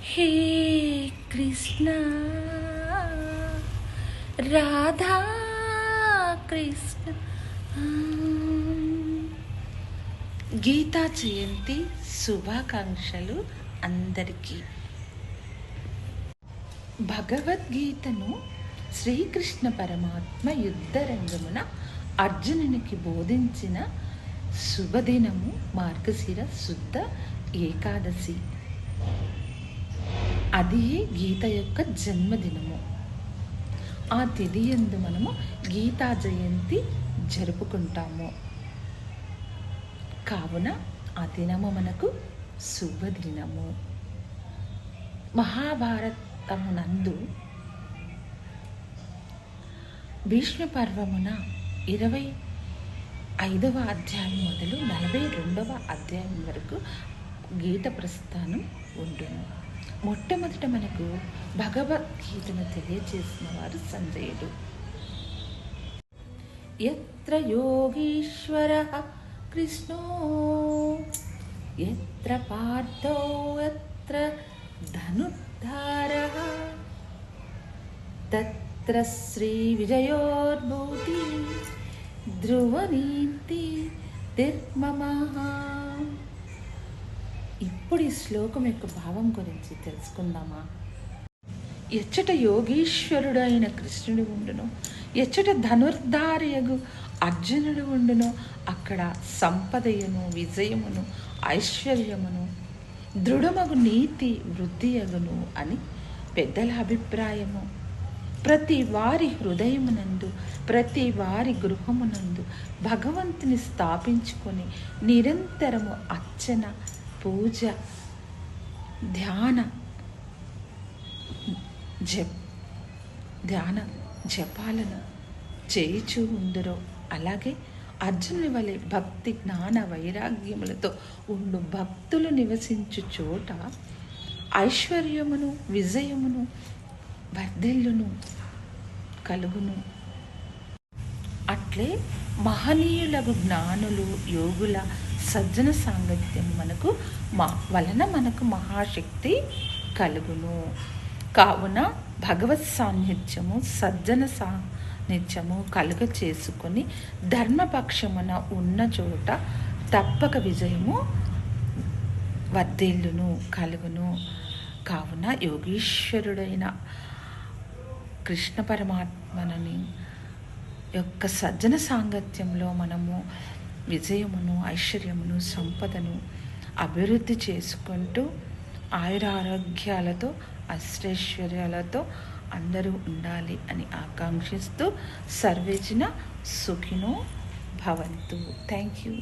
हे कृष्ण राधा कृष्ण గీతా జయంతి శుభాకాంక్షలు అందరికీ. భగవద్గీతను శ్రీకృష్ణ పరమాత్మ యుద్ధరంగమున అర్జునునికి బోధించిన శుభదినము మార్గశిర శుద్ధ ఏకాదశి. అది గీత యొక్క జన్మదినము. ఆ తిథి యందు మనము గీతా జయంతి జరుపుకుంటాము. కావున ఆ దినము మనకు శుభదినము. మహాభారతమునందు భీష్మ పర్వమున 25వ అధ్యాయం మొదలు 42వ అధ్యాయం వరకు గీత ప్రస్థానం ఉండును. మొట్టమొదట మనకు భగవద్గీతను తెలియచేసిన వారు సంజయుడు. యత్ర యోగీశ్వరః కృష్ణో యత్ర పార్థో యత్ర ధనుర్ధారః తత్ర శ్రీ విజయోద్భూతి ధ్రువనీతి తిర్మమః. ఇప్పుడు ఈ శ్లోకం యొక్క భావం గురించి తెలుసుకుందామా? ఎచ్చట యోగీశ్వరుడైన కృష్ణుడు ఉండును, ఎచ్చట ధనుర్ధారియగు అర్జునుడు ఉండును, అక్కడ సంపదయును విజయమును ఐశ్వర్యమును దృఢమగు నీతి వృద్ధియగును అని పెద్దల అభిప్రాయము. ప్రతి వారి హృదయమునందు ప్రతి వారి గృహమునందు భగవంతుని స్థాపించుకొని నిరంతరము అర్చన పూజ ధ్యాన జపాలను చేయుచూ ఉందరో, అలాగే అర్జునుని వలె భక్తి జ్ఞాన వైరాగ్యములతో ఉండు భక్తులు నివసించు చోట ఐశ్వర్యమును విజయమును వర్ధిల్లును కలుగును. అట్లే మహనీయులకు జ్ఞానులు యోగుల సజ్జన సాంగత్యం వలన మనకు మహాశక్తి కలుగును. కావున భగవత్ సాన్నిధ్యము సజ్జన సాన్నిధ్యము కలుగ చేసుకొని ధర్మపక్షమున ఉన్న చోట తప్పక విజయము వర్ధిల్లును కలుగును. కావున యోగీశ్వరుడైన కృష్ణ పరమాత్మని యొక్క సజ్జన సాంగత్యంలో మనము విజయమును ఐశ్వర్యమును సంపదను అభివృద్ధి చేసుకుంటూ ఆయురారోగ్యాలతో అష్టైశ్వర్యాలతో అందరూ ఉండాలి అని ఆకాంక్షిస్తూ సర్వేజన సుఖినో భవంతు. Thank you.